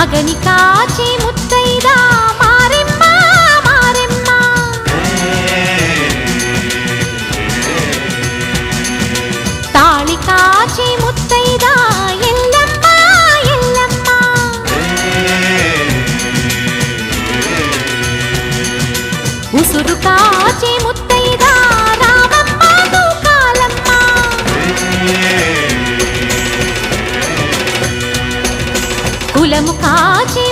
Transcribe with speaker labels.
Speaker 1: మగని కాచి ముత్తైదా మారెమ్మ మారెమ్మ తాళి కాచి ముత్తైదా ఎల్లమ్మ ఎల్లమ్మ ఉసురు కాచి ముత్తైదా రామమ్మ తూకాలమ్మ కులము కాచి